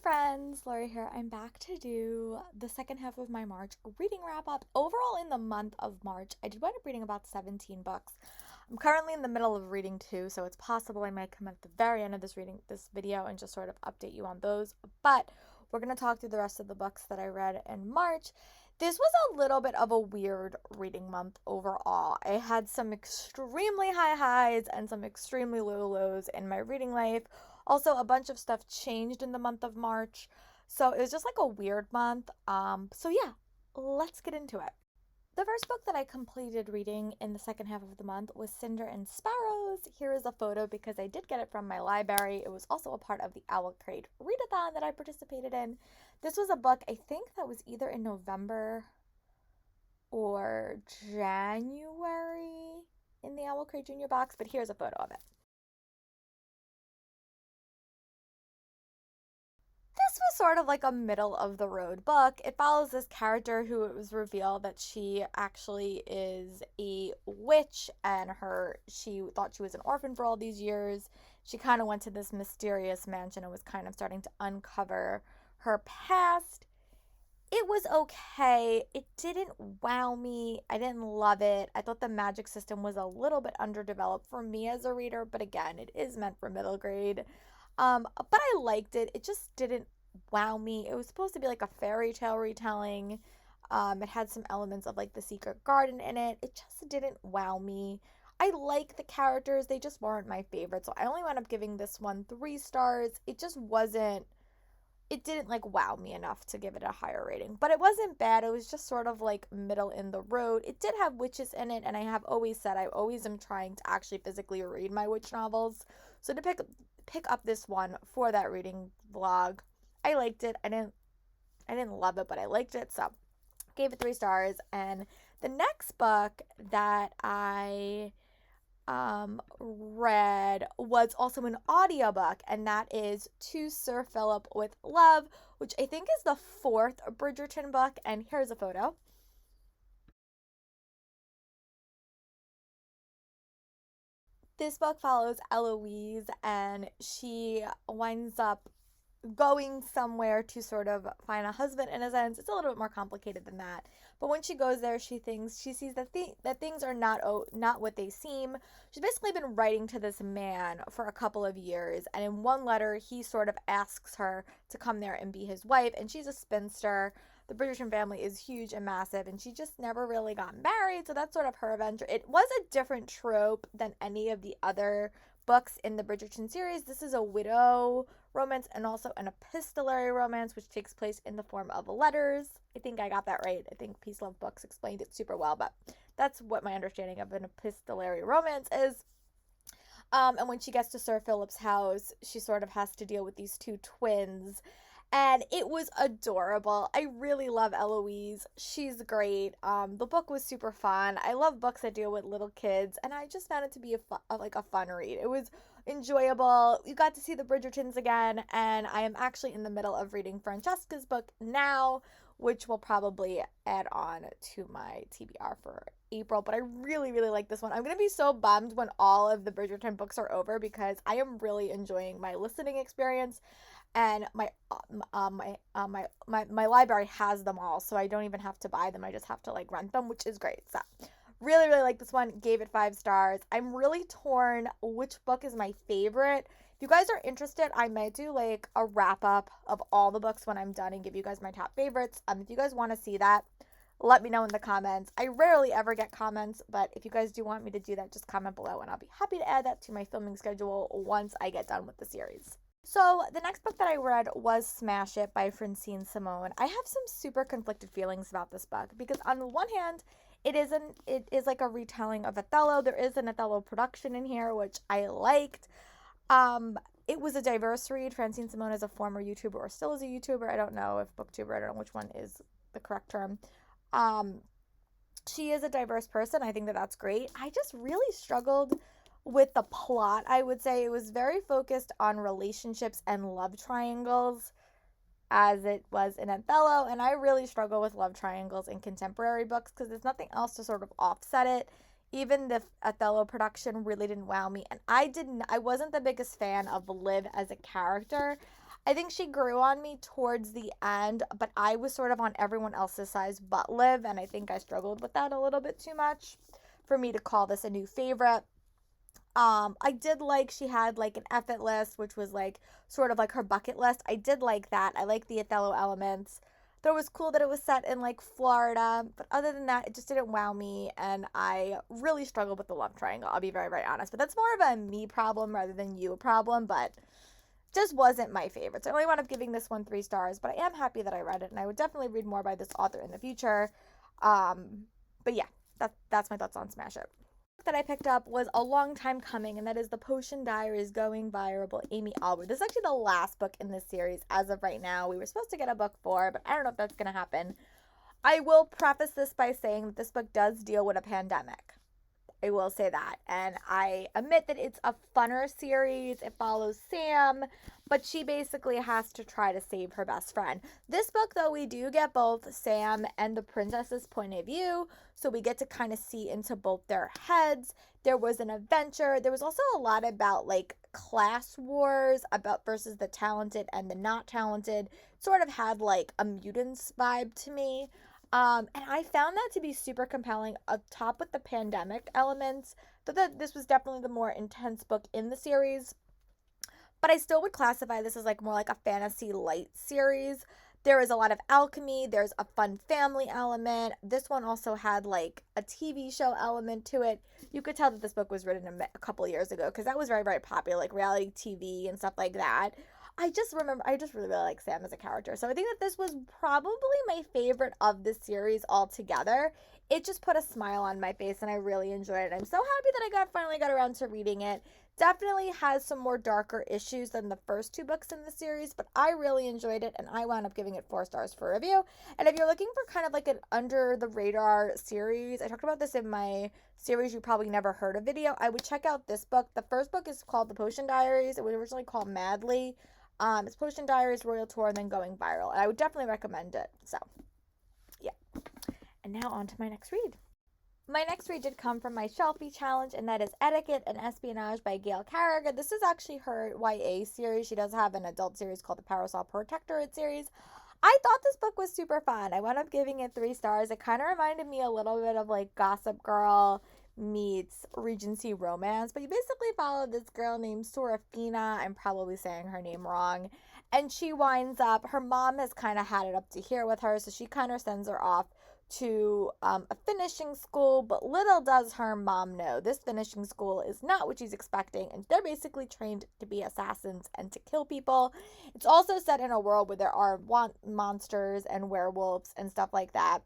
friends, Lori here. I'm back to do the second half of my March reading wrap up. Overall, in the month of March, I did wind up reading about 17 books. I'm currently in the middle of reading two, so it's possible I might come at the very end of this video and just sort of update you on those. But we're going to talk through the rest of the books that I read in March. This was a little bit of a weird reading month overall. I had some extremely high highs and some extremely low lows in my reading life. Also, a bunch of stuff changed in the month of March. So it was just like a weird month. So yeah, let's get into it. The first book that I completed reading in the second half of the month was Cinder and Sparrows. Here is a photo because I did get it from my library. It was also a part of the Owl Crate readathon that I participated in. This was a book, I think, that was either in November or January in the Owl Crate Junior box, but here's a photo of it. This was sort of like a middle of the road book. It follows this character who it was revealed that she actually is a witch, and she thought she was an orphan for all these years. She kind of went to this mysterious mansion and was kind of starting to uncover her past. It was okay. It didn't wow me. I didn't love it. I thought the magic system was a little bit underdeveloped for me as a reader, but again, it is meant for middle grade. But I liked it. It just didn't wow me. It was supposed to be like a fairy tale retelling. It had some elements of like the secret garden in it. It just didn't wow me. I like the characters. They just weren't my favorite. So I only wound up giving this one 3 stars. It didn't like wow me enough to give it a higher rating. But it wasn't bad. It was just sort of like middle in the road. It did have witches in it, and I have always said I always am trying to actually physically read my witch novels. So to pick up this one for that reading vlog, I liked it. I didn't love it, but I liked it. So gave it 3 stars. And the next book that I read was also an audiobook, and that is To Sir Philip with Love, which I think is the 4th Bridgerton book. And here's a photo. This book follows Eloise, and she winds up going somewhere to sort of find a husband. In a sense, it's a little bit more complicated than that. But when she goes there, she sees that things are not what they seem. She's basically been writing to this man for a couple of years, and in one letter, he sort of asks her to come there and be his wife. And she's a spinster. The Bridgerton family is huge and massive, and she just never really got married. So that's sort of her adventure. It was a different trope than any of the other books in the Bridgerton series. This is a widow romance and also an epistolary romance, which takes place in the form of letters. I think I got that right. I think Peace Love Books explained it super well, but that's what my understanding of an epistolary romance is. And when she gets to Sir Philip's house, she sort of has to deal with these two twins. And it was adorable. I really love Eloise. She's great. The book was super fun. I love books that deal with little kids, and I just found it to be a fun read. It was enjoyable. You got to see the Bridgertons again, and I am actually in the middle of reading Francesca's book now, which will probably add on to my TBR for April. But I really, really like this one. I'm going to be so bummed when all of the Bridgerton books are over because I am really enjoying my listening experience. And my library has them all, so I don't even have to buy them. I just have to like rent them, which is great. So really, really like this one. Gave it 5 stars. I'm really torn which book is my favorite. If you guys are interested, I might do like a wrap up of all the books when I'm done and give you guys my top favorites. If you guys want to see that, let me know in the comments. I rarely ever get comments, but if you guys do want me to do that, just comment below and I'll be happy to add that to my filming schedule once I get done with the series. So the next book that I read was Smash It by Francine Simone. I have some super conflicted feelings about this book because on the one hand, it is like a retelling of Othello. There is an Othello production in here, which I liked. It was a diverse read. Francine Simone is a former YouTuber, or still is a YouTuber. I don't know if booktuber. I don't know which one is the correct term. She is a diverse person. I think that that's great. I just really struggled with the plot. I would say it was very focused on relationships and love triangles as it was in Othello, and I really struggle with love triangles in contemporary books because there's nothing else to sort of offset it. Even the Othello production really didn't wow me, and I wasn't the biggest fan of Liv as a character. I think she grew on me towards the end, but I was sort of on everyone else's size but Liv, and I think I struggled with that a little bit too much for me to call this a new favorite. I did like she had like an effort list, which was like sort of like her bucket list. I did like that. I like the Othello elements. Thought it was cool that it was set in like Florida, but other than that, it just didn't wow me, and I really struggled with the love triangle. I'll be very, very honest, but that's more of a me problem rather than you problem. But just wasn't my favorite. So I only wound up giving this one 3 stars, but I am happy that I read it, and I would definitely read more by this author in the future. But yeah, that's my thoughts on Smash It. That I picked up was a long time coming, and that is The Potion Diaries Going Viral by Amy Alwood. This is actually the last book in this series as of right now. We were supposed to get a book 4, but I don't know if that's going to happen. I will preface this by saying that this book does deal with a pandemic. I will say that. And I admit that it's a funner series. It follows Sam, but she basically has to try to save her best friend. This book, though, we do get both Sam and the princess's point of view, so we get to kind of see into both their heads. There was an adventure. There was also a lot about like class wars about versus the talented and the not talented. Sort of had like a mutants vibe to me. And I found that to be super compelling, up top with the pandemic elements. Thought that this was definitely the more intense book in the series, but I still would classify this as like more like a fantasy light series. There is a lot of alchemy. There's a fun family element. This one also had like a TV show element to it. You could tell that this book was written a couple years ago because that was very, very popular, like reality TV and stuff like that. I just really, really like Sam as a character. So I think that this was probably my favorite of the series altogether. It just put a smile on my face and I really enjoyed it. I'm so happy that I finally got around to reading it. Definitely has some more darker issues than the first 2 books in the series, but I really enjoyed it and I wound up giving it 4 stars for review. And if you're looking for kind of like an under the radar series, I talked about this in my series you probably never heard of video, I would check out this book. The first book is called The Potion Diaries. It was originally called Madly. It's Potion Diaries, Royal Tour, and then Going Viral. And I would definitely recommend it. So, yeah. And now on to my next read. My next read did come from my Shelfie challenge, and that is Etiquette and Espionage by Gail Carriger. This is actually her YA series. She does have an adult series called the Parasol Protectorate series. I thought this book was super fun. I wound up giving it 3 stars. It kind of reminded me a little bit of like Gossip Girl meets Regency romance, but you basically follow this girl named Sorafina. I'm probably saying her name wrong. And she winds up, her mom has kind of had it up to here with her, so she kind of sends her off to a finishing school, but little does her mom know this finishing school is not what she's expecting, and they're basically trained to be assassins and to kill people. It's also set in a world where there are monsters and werewolves and stuff like that.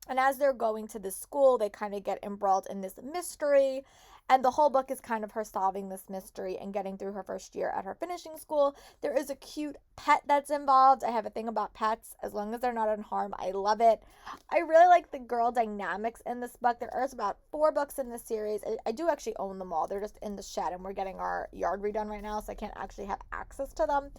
And as they're going to this school, they kind of get embroiled in this mystery. And the whole book is kind of her solving this mystery and getting through her first year at her finishing school. There is a cute pet that's involved. I have a thing about pets. As long as they're not in harm, I love it. I really like the girl dynamics in this book. There is about 4 books in this series. I do actually own them all. They're just in the shed, and we're getting our yard redone right now, so I can't actually have access to them.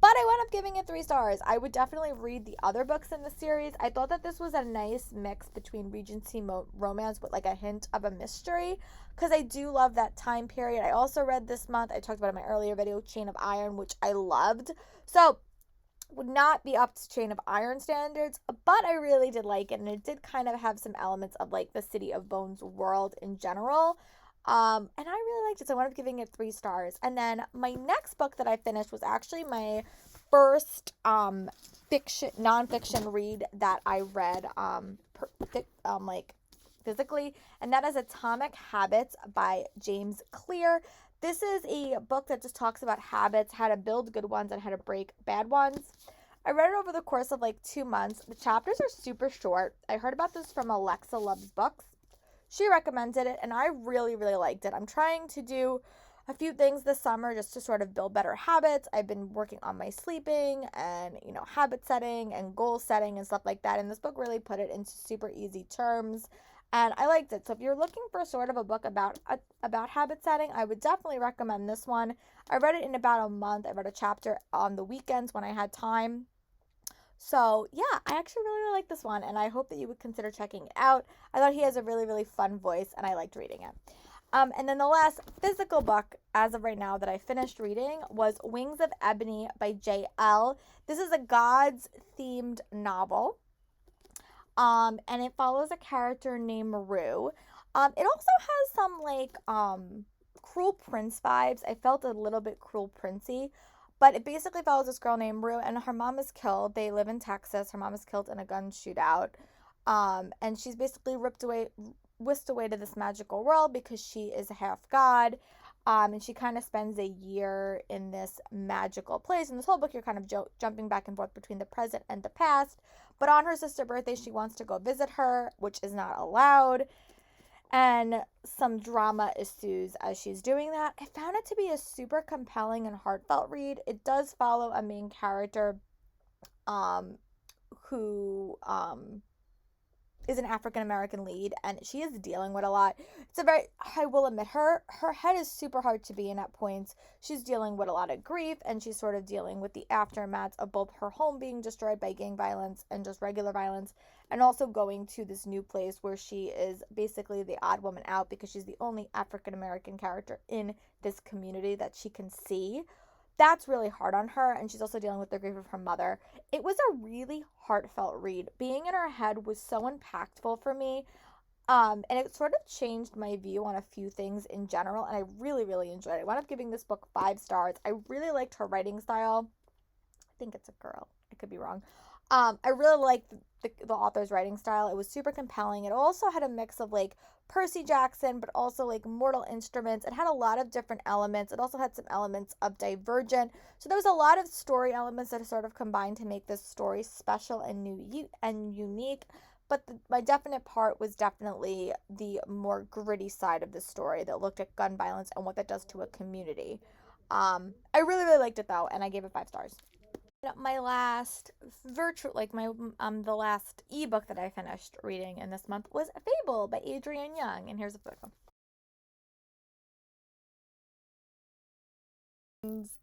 But I wound up giving it 3 stars. I would definitely read the other books in the series. I thought that this was a nice mix between Regency romance with like a hint of a mystery, because I do love that time period. I also read this month, I talked about in my earlier video, Chain of Iron, which I loved. So would not be up to Chain of Iron standards, but I really did like it, and it did kind of have some elements of like the City of Bones world in general. And I really liked it, so I wound up giving it 3 stars. And then my next book that I finished was actually my first nonfiction read that I read like physically, and that is Atomic Habits by James Clear. This is a book that just talks about habits, how to build good ones and how to break bad ones. I read it over the course of like 2 months. The chapters are super short. I heard about this from Alexa Loves Books. She recommended it, and I really, really liked it. I'm trying to do a few things this summer just to sort of build better habits. I've been working on my sleeping and, habit setting and goal setting and stuff like that. And this book really put it into super easy terms, and I liked it. So if you're looking for sort of a book about habit setting, I would definitely recommend this one. I read it in about a month. I read a chapter on the weekends when I had time. So, yeah, I actually really, really like this one, and I hope that you would consider checking it out. I thought he has a really, really fun voice, and I liked reading it. And then the last physical book, as of right now, that I finished reading was Wings of Ebony by J.L. This is a gods themed novel. And it follows a character named Rue. It also has some like Cruel Prince vibes. I felt a little bit Cruel Princey, but it basically follows this girl named Rue, and her mom is killed. They live in Texas. Her mom is killed in a gun shootout. And she's basically whisked away to this magical world because she is a half god. And she kind of spends a year in this magical place. In this whole book, you're kind of jumping back and forth between the present and the past. But on her sister's birthday, she wants to go visit her, which is not allowed. And some drama ensues as she's doing that. I found it to be a super compelling and heartfelt read. It does follow a main character who is an African American lead, and she is dealing with a lot. It's a very, I will admit, her head is super hard to be in at points. She's dealing with a lot of grief, and she's sort of dealing with the aftermath of both her home being destroyed by gang violence and just regular violence, and also going to this new place where she is basically the odd woman out because she's the only African American character in this community that she can see. That's really hard on her, and she's also dealing with the grief of her mother. It was a really heartfelt read. Being in her head was so impactful for me, and it sort of changed my view on a few things in general, and I really, really enjoyed it. I wound up giving this book 5 stars. I really liked her writing style. I think it's a girl. I could be wrong. I really liked the author's writing style. It was super compelling. It also had a mix of like Percy Jackson, but also like Mortal Instruments. It had a lot of different elements. It also had some elements of Divergent. So there was a lot of story elements that are sort of combined to make this story special and new and unique. But my definite part was definitely the more gritty side of the story that looked at gun violence and what that does to a community. I really, really liked it though, and I gave it 5 stars. My last the last ebook that I finished reading in this month was Fable by Adrienne Young, and here's a photo.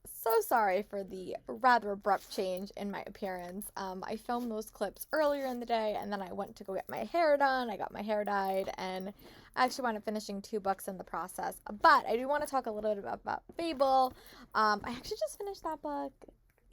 So sorry for the rather abrupt change in my appearance. I filmed those clips earlier in the day, and then I went to go get my hair done. I got my hair dyed, and I actually wound up finishing 2 books in the process. But I do want to talk a little bit about Fable. I actually just finished that book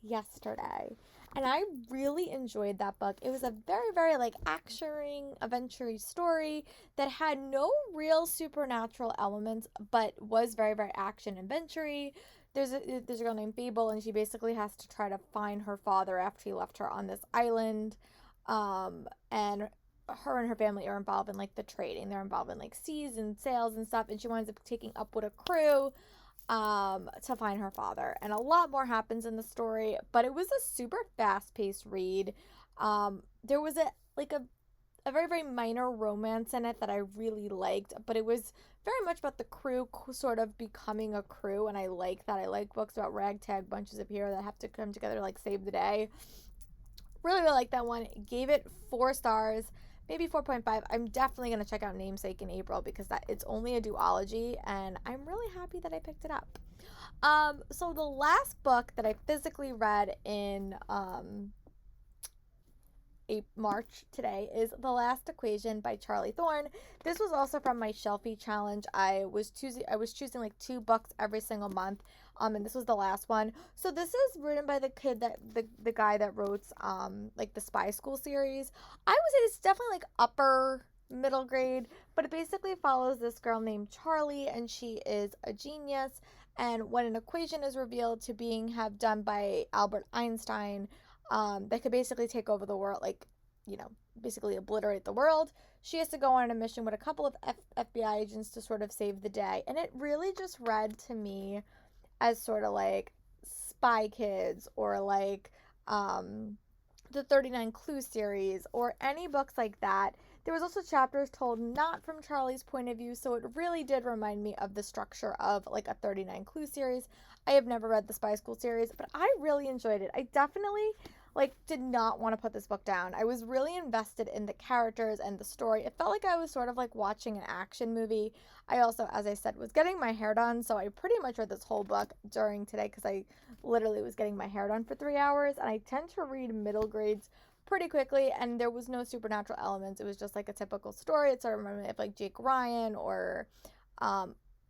yesterday, and I really enjoyed that book. It was a very, very like action adventure story that had no real supernatural elements, but was very, very action adventure. There's a girl named Fable, and she basically has to try to find her father after he left her on this island. And her and her family are involved in like the trading. They're involved in like seas and sails and stuff, and she winds up taking up with a crew to find her father. And a lot more happens in the story, but it was a super fast-paced read. There was a very, very minor romance in it that I really liked, but it was very much about the crew sort of becoming a crew, and I like that. I like books about ragtag bunches of heroes that have to come together to like save the day. Really, really like that one. Gave it 4 stars, maybe 4.5. I'm definitely going to check out Namesake in April because it's only a duology, and I'm really happy that I picked it up. So the last book that I physically read in March today is The Last Equation by Charlie Thorne. This was also from my Shelfie challenge. I was choosing like 2 books every single month. And this was the last one. So this is written by the kid that the guy that wrote like the Spy School series. I would say it's definitely like upper middle grade, but it basically follows this girl named Charlie, and she is a genius. And when an equation is revealed to have done by Albert Einstein, that could basically take over the world, like, basically obliterate the world. She has to go on a mission with a couple of FBI agents to sort of save the day. And it really just read to me as sort of like Spy Kids or like the 39 Clue series or any books like that. There was also chapters told not from Charlie's point of view, so it really did remind me of the structure of like a 39 Clue series. I have never read the Spy School series, but I really enjoyed it. I definitely did not want to put this book down. I was really invested in the characters and the story. It felt like I was sort of like watching an action movie. I also, as I said, was getting my hair done, so I pretty much read this whole book during today because I literally was getting my hair done for 3 hours, and I tend to read middle grades pretty quickly, and there was no supernatural elements. It was just like a typical story. It sort of reminded me of like Jake Ryan or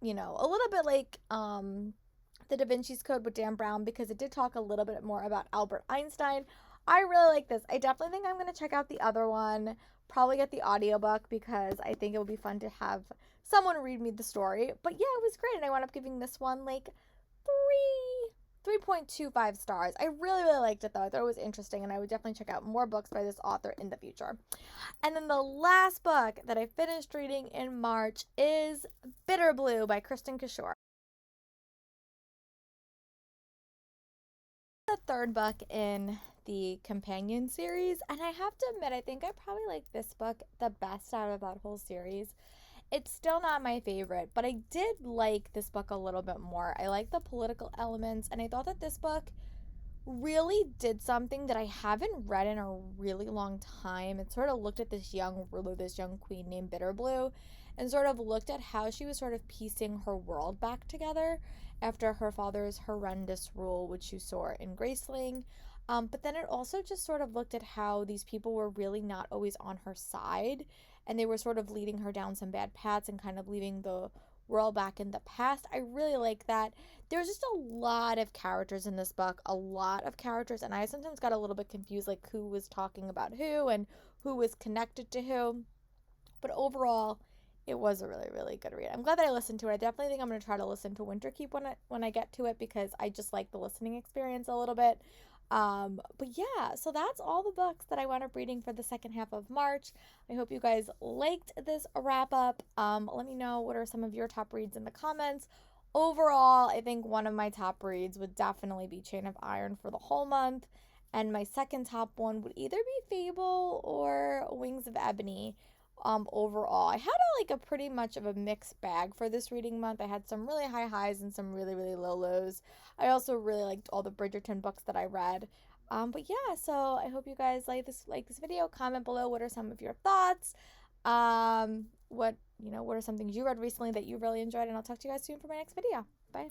a little bit like the Da Vinci's Code with Dan Brown, because it did talk a little bit more about Albert Einstein. I really like this. I definitely think I'm going to check out the other one, probably get the audiobook, because I think it would be fun to have someone read me the story. But yeah, it was great, and I wound up giving this one like 3.25 stars. I really, really liked it though. I thought it was interesting, and I would definitely check out more books by this author in the future. And then the last book that I finished reading in March is Bitter Blue by Kristen Kishore. The third book in the companion series, and I have to admit, I think I probably like this book the best out of that whole series. It's still not my favorite, but I did like this book a little bit more. I like the political elements, and I thought that this book really did something that I haven't read in a really long time. It sort of looked at this young ruler, this young queen named Bitterblue, and sort of looked at how she was sort of piecing her world back together after her father's horrendous rule, which you saw in Graceling. But then it also just sort of looked at how these people were really not always on her side, and they were sort of leading her down some bad paths and kind of leaving the world back in the past. I really like that. There's just a lot of characters in this book, a lot of characters, and I sometimes got a little bit confused, like who was talking about who and who was connected to who. But overall, it was a really, really good read. I'm glad that I listened to it. I definitely think I'm going to try to listen to Winterkeep when I get to it, because I just like the listening experience a little bit. But yeah, so that's all the books that I wound up reading for the second half of March. I hope you guys liked this wrap up. Let me know what are some of your top reads in the comments. Overall, I think one of my top reads would definitely be Chain of Iron for the whole month, and my second top one would either be Fable or Wings of Ebony. Overall, I had a pretty much of a mixed bag for this reading month. I had some really high highs and some really, really low lows. I also really liked all the Bridgerton books that I read. But yeah, so I hope you guys like this video. Comment below what are some of your thoughts. What are some things you read recently that you really enjoyed, and I'll talk to you guys soon for my next video. Bye.